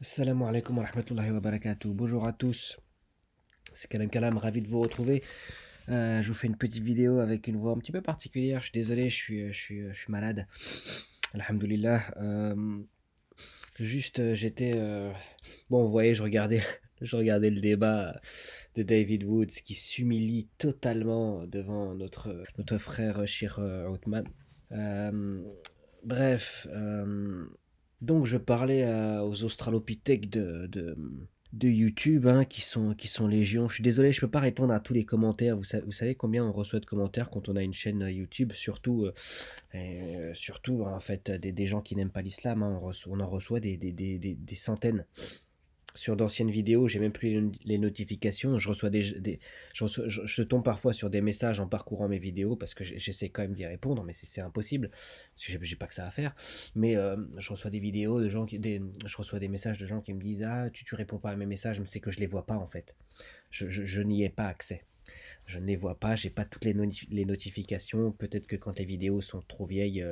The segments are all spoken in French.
Assalamu alaikum wa rahmatullahi wa barakatuh. Bonjour à tous, c'est Kalam Kalam, ravi de vous retrouver. Je vous fais une petite vidéo avec une voix un petit peu particulière. Je suis désolé, je suis malade. Alhamdulillah. J'étais. Bon, vous voyez, je regardais, je regardais le débat de David Woods qui s'humilie totalement devant notre frère Shir Othman. Euh, bref. Donc je parlais aux australopithèques de YouTube, hein, qui sont légion. Je suis désolé, je peux pas répondre à tous les commentaires. Vous savez combien on reçoit de commentaires quand on a une chaîne YouTube, surtout en fait des gens qui n'aiment pas l'islam, hein, on en reçoit des centaines. Sur d'anciennes vidéos, j'ai même plus les notifications. Je tombe parfois sur des messages en parcourant mes vidéos parce que j'essaie quand même d'y répondre, mais c'est impossible parce que j'ai pas que ça à faire. Mais je reçois des vidéos de gens je reçois des messages de gens qui me disent ah tu réponds pas à mes messages, mais c'est que je les vois pas en fait. Je n'y ai pas accès. Je ne les vois pas, j'ai pas toutes les notifications. Peut-être que quand les vidéos sont trop vieilles,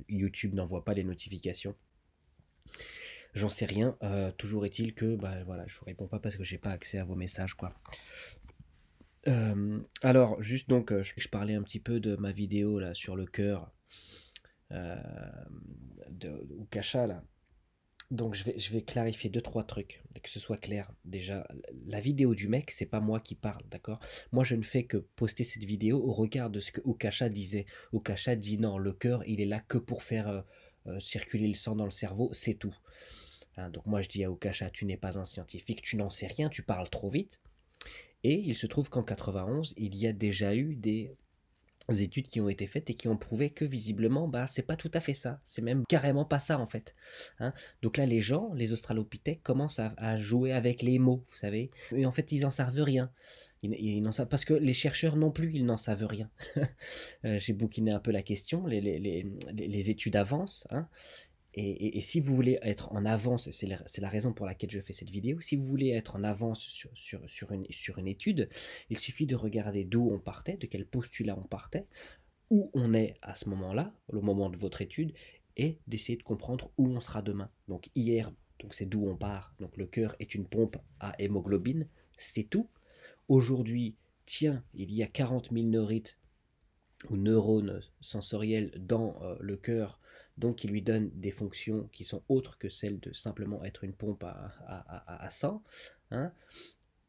YouTube n'envoie pas les notifications. J'en sais rien. Toujours est-il que bah, voilà, je vous réponds pas parce que j'ai pas accès à vos messages, quoi. Alors, juste donc, je parlais un petit peu de ma vidéo là sur le cœur euh, de Ukasha là. Donc, je vais clarifier deux trois trucs, que ce soit clair. Déjà, la vidéo du mec, c'est pas moi qui parle, d'accord? Moi, je ne fais que poster cette vidéo au regard de ce que Ukasha disait. Ukasha dit non, le cœur, il est là que pour faire circuler le sang dans le cerveau, c'est tout. Hein, donc moi je dis à Okasha, tu n'es pas un scientifique, tu n'en sais rien, tu parles trop vite. Et il se trouve qu'en 91, il y a déjà eu des études qui ont été faites et qui ont prouvé que visiblement, bah, c'est pas tout à fait ça. C'est même carrément pas ça en fait. Hein. Donc là, les gens, les australopithèques, commencent à jouer avec les mots, vous savez. Et en fait, ils n'en savent rien. Ils n'en savent, parce que les chercheurs non plus, ils n'en savent rien. J'ai bouquiné un peu la question, les études avancent, hein, et si vous voulez être en avance, c'est la raison pour laquelle je fais cette vidéo, si vous voulez être en avance sur une étude, il suffit de regarder d'où on partait, de quel postulat on partait, où on est à ce moment-là, au moment de votre étude, et d'essayer de comprendre où on sera demain. Donc hier, donc c'est d'où on part. Donc le cœur est une pompe à hémoglobine, c'est tout. Aujourd'hui, tiens, il y a 40 000 neurites ou neurones sensoriels dans le cœur, donc qui lui donnent des fonctions qui sont autres que celles de simplement être une pompe à sang. Hein.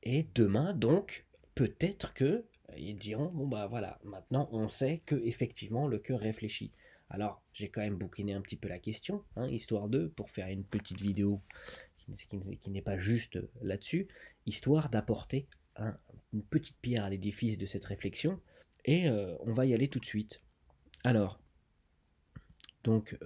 Et demain, donc, peut-être que ils diront bon bah voilà, maintenant on sait que effectivement le cœur réfléchit. Alors j'ai quand même bouquiné un petit peu la question, hein, histoire de pour faire une petite vidéo qui n'est pas juste là-dessus, histoire d'apporter une petite pierre à l'édifice de cette réflexion. Et on va y aller tout de suite. Alors, donc,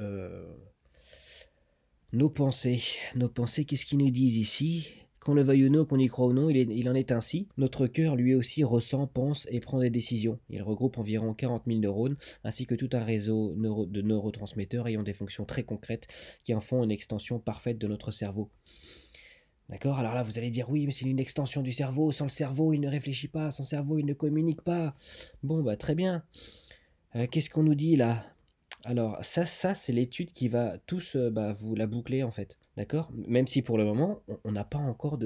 nos pensées, qu'est-ce qu'ils nous disent ici? Qu'on le veuille ou non, qu'on y croit ou non, il en est ainsi. Notre cœur, lui aussi, ressent, pense et prend des décisions. Il regroupe environ 40 000 neurones, ainsi que tout un réseau de neurotransmetteurs ayant des fonctions très concrètes qui en font une extension parfaite de notre cerveau. D'accord? Alors là, vous allez dire, oui, mais c'est une extension du cerveau. Sans le cerveau, il ne réfléchit pas. Sans cerveau, il ne communique pas. Bon, bah très bien. Qu'est-ce qu'on nous dit là? Alors ça c'est l'étude qui va tous bah, vous la boucler en fait, d'accord? Même si pour le moment on n'a pas encore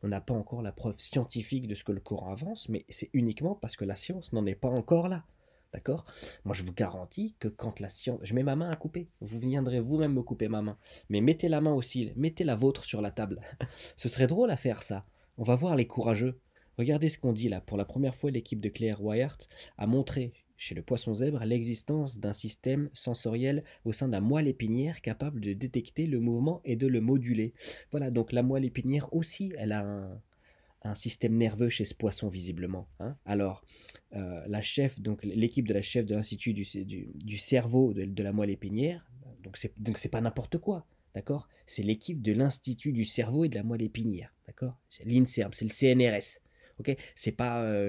on n'a pas encore la preuve scientifique de ce que le Coran avance, mais c'est uniquement parce que la science n'en est pas encore là, d'accord? Moi je vous garantis que quand la science, je mets ma main à couper, vous viendrez vous-même me couper ma main, mais mettez la main aussi, mettez la vôtre sur la table. Ce serait drôle à faire ça. On va voir les courageux. Regardez ce qu'on dit là. Pour la première fois, l'équipe de Claire Wyatt a montré chez le poisson zèbre l'existence d'un système sensoriel au sein de la moelle épinière capable de détecter le mouvement et de le moduler. Voilà, donc la moelle épinière aussi, elle a un système nerveux chez ce poisson visiblement. Hein. Alors, la chef, donc l'équipe de la chef de l'institut du cerveau de la moelle épinière, donc c'est pas n'importe quoi. D'accord? C'est l'équipe de l'Institut du cerveau et de la moelle épinière. D'accord? C'est l'INSERM, c'est le CNRS. Ok, c'est pas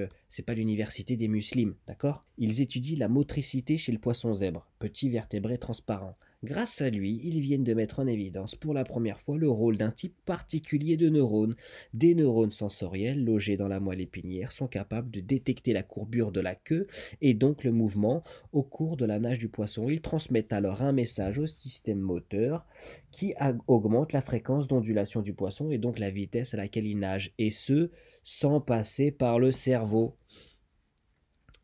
l'université des musulmans, d'accord? Ils étudient la motricité chez le poisson zèbre, petit vertébré transparent. Grâce à lui, ils viennent de mettre en évidence pour la première fois le rôle d'un type particulier de neurones. Des neurones sensoriels logés dans la moelle épinière sont capables de détecter la courbure de la queue et donc le mouvement au cours de la nage du poisson. Ils transmettent alors un message au système moteur qui augmente la fréquence d'ondulation du poisson et donc la vitesse à laquelle il nage, et ce, sans passer par le cerveau.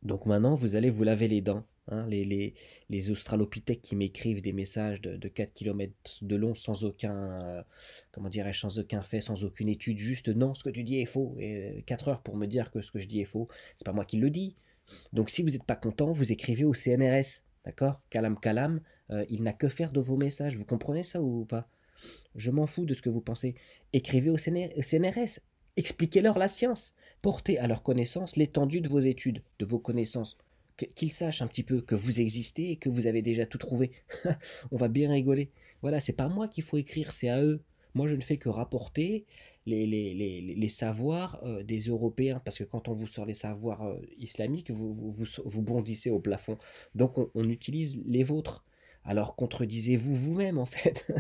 Donc maintenant, vous allez vous laver les dents. Hein, les australopithèques qui m'écrivent des messages de 4 km de long sans aucun, comment dirais-je, sans aucun fait, sans aucune étude, juste non, ce que tu dis est faux, et 4 heures pour me dire que ce que je dis est faux, c'est pas moi qui le dis. Donc si vous n'êtes pas content, vous écrivez au CNRS, d'accord? Calam Calam, il n'a que faire de vos messages, vous comprenez ça ou pas? Je m'en fous de ce que vous pensez. Écrivez au CNRS, expliquez-leur la science, portez à leur connaissance l'étendue de vos études, de vos connaissances. Qu'ils sachent un petit peu que vous existez et que vous avez déjà tout trouvé. On va bien rigoler. Voilà, c'est pas moi qu'il faut écrire, c'est à eux. Moi, je ne fais que rapporter les savoirs des Européens, parce que quand on vous sort les savoirs islamiques, vous bondissez au plafond. Donc, on utilise les vôtres. Alors, contredisez-vous vous-même, en fait.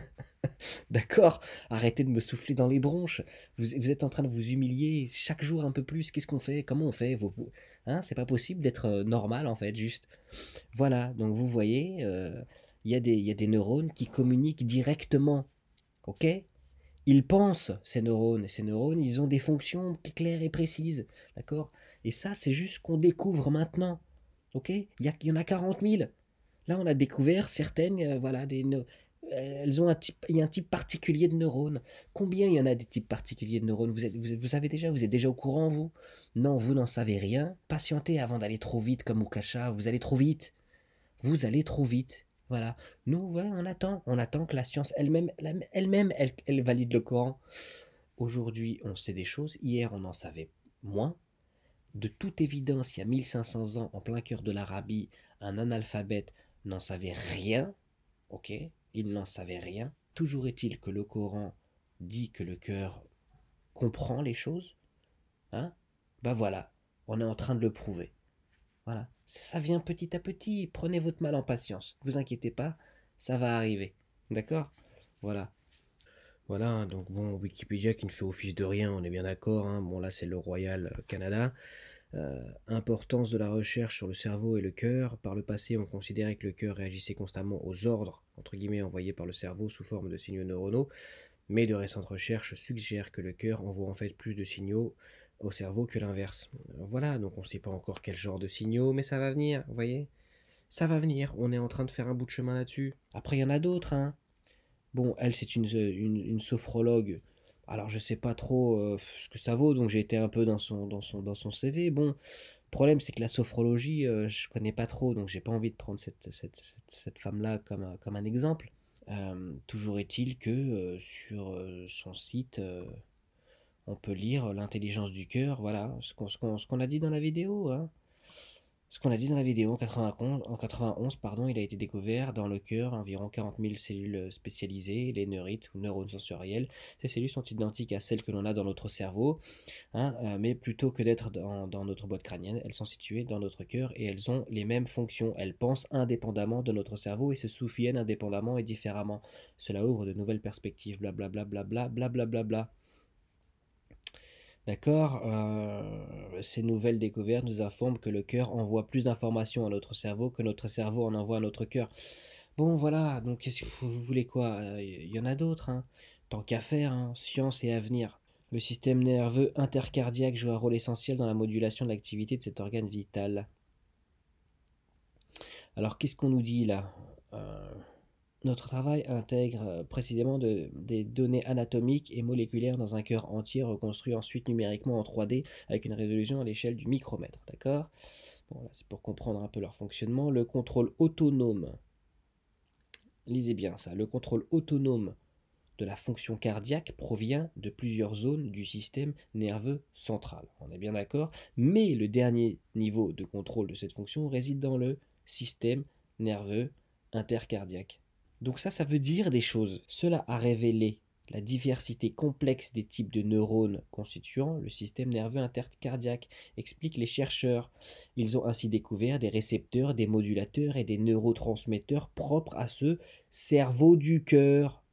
D'accord? Arrêtez de me souffler dans les bronches. Vous êtes en train de vous humilier chaque jour un peu plus. Qu'est-ce qu'on fait? Comment on fait? Hein, c'est pas possible d'être normal, en fait, juste. Voilà, donc vous voyez, il y a des neurones qui communiquent directement. Ok? Ils pensent, ces neurones. Et ces neurones, ils ont des fonctions claires et précises. D'accord? Et ça, c'est juste ce qu'on découvre maintenant. Ok? Il y en a 40 000. Là, on a découvert certaines, voilà, elles ont il y a un type particulier de neurones. Combien il y en a des types particuliers de neurones? Vous savez déjà, vous êtes déjà au courant, vous? Non, vous n'en savez rien. Patientez avant d'aller trop vite comme Mukasha, vous allez trop vite. Vous allez trop vite. Voilà. Nous, voilà, on attend que la science elle-même, elle valide le Coran. Aujourd'hui, on sait des choses. Hier, on en savait moins. De toute évidence, il y a 1500 ans, en plein cœur de l'Arabie, un analphabète n'en savait rien. Ok? Il n'en savait rien. Toujours est-il que le Coran dit que le cœur comprend les choses. Hein? Ben voilà, on est en train de le prouver. Voilà, ça vient petit à petit. Prenez votre mal en patience. Vous inquiétez pas, ça va arriver. D'accord? Voilà. Voilà, hein, donc bon, Wikipédia qui ne fait office de rien, on est bien d'accord. Hein. Bon, là, c'est le Royal Canada. Importance de la recherche sur le cerveau et le cœur. Par le passé, on considérait que le cœur réagissait constamment aux ordres, entre guillemets, envoyés par le cerveau sous forme de signaux neuronaux, mais de récentes recherches suggèrent que le cœur envoie en fait plus de signaux au cerveau que l'inverse. Voilà, donc on ne sait pas encore quel genre de signaux, mais ça va venir, vous voyez? Ça va venir, on est en train de faire un bout de chemin là-dessus. Après, il y en a d'autres, hein. Bon, elle, c'est une sophrologue. Alors, je sais pas trop ce que ça vaut, donc j'ai été un peu dans son CV. Bon, le problème, c'est que la sophrologie, je connais pas trop, donc j'ai pas envie de prendre cette femme-là comme un exemple. Toujours est-il que sur son site, on peut lire l'intelligence du cœur, voilà, ce qu'on a dit dans la vidéo, hein. Ce qu'on a dit dans la vidéo, en 91, pardon, il a été découvert dans le cœur environ 40 000 cellules spécialisées, les neurites ou neurones sensoriels. Ces cellules sont identiques à celles que l'on a dans notre cerveau, hein, mais plutôt que d'être dans notre boîte crânienne, elles sont situées dans notre cœur et elles ont les mêmes fonctions. Elles pensent indépendamment de notre cerveau et se souviennent indépendamment et différemment. Cela ouvre de nouvelles perspectives, blablabla, blablabla. D'accord. Ces nouvelles découvertes nous informent que le cœur envoie plus d'informations à notre cerveau que notre cerveau en envoie à notre cœur. Bon, voilà, donc qu'est-ce que vous voulez quoi? Il y en a d'autres, hein. Tant qu'à faire, hein, science et avenir. Le système nerveux intercardiaque joue un rôle essentiel dans la modulation de l'activité de cet organe vital. Alors, qu'est-ce qu'on nous dit là? Notre travail intègre précisément des données anatomiques et moléculaires dans un cœur entier, reconstruit ensuite numériquement en 3D avec une résolution à l'échelle du micromètre. D'accord? Bon, là, c'est pour comprendre un peu leur fonctionnement. Le contrôle autonome, lisez bien ça, le contrôle autonome de la fonction cardiaque provient de plusieurs zones du système nerveux central. On est bien d'accord? Mais le dernier niveau de contrôle de cette fonction réside dans le système nerveux intercardiaque. Donc ça veut dire des choses. Cela a révélé la diversité complexe des types de neurones constituant le système nerveux intercardiaque, expliquent les chercheurs. Ils ont ainsi découvert des récepteurs, des modulateurs et des neurotransmetteurs propres à ce cerveau du cœur.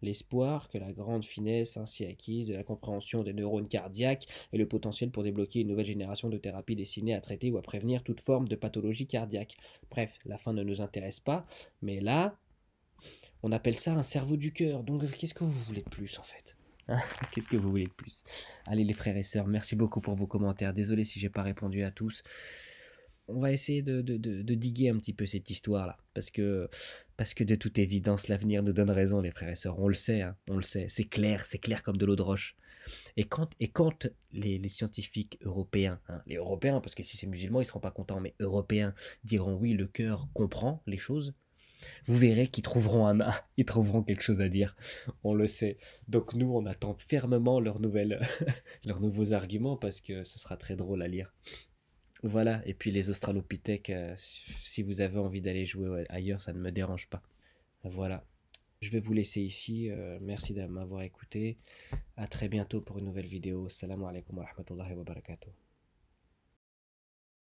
L'espoir que la grande finesse ainsi acquise de la compréhension des neurones cardiaques et le potentiel pour débloquer une nouvelle génération de thérapies destinées à traiter ou à prévenir toute forme de pathologie cardiaque. Bref, la fin ne nous intéresse pas, mais là, on appelle ça un cerveau du cœur. Donc, qu'est-ce que vous voulez de plus, en fait? Hein? Qu'est-ce que vous voulez de plus? Allez, les frères et sœurs, merci beaucoup pour vos commentaires. Désolé si j'ai pas répondu à tous. On va essayer de diguer un petit peu cette histoire-là. Parce que de toute évidence, l'avenir nous donne raison, les frères et sœurs. On le sait, hein, on le sait. C'est clair comme de l'eau de roche. Et quand les scientifiques européens, hein, les Européens, parce que si c'est musulman, ils ne seront pas contents, mais Européens diront oui, le cœur comprend les choses, vous verrez qu'ils trouveront ils trouveront quelque chose à dire. On le sait. Donc nous, on attend fermement leurs nouveaux arguments parce que ce sera très drôle à lire. Voilà, et puis les Australopithèques, si vous avez envie d'aller jouer ailleurs, ça ne me dérange pas. Voilà, je vais vous laisser ici. Merci de m'avoir écouté. À très bientôt pour une nouvelle vidéo. Salam alaikum wa rahmatullahi wa barakatuh.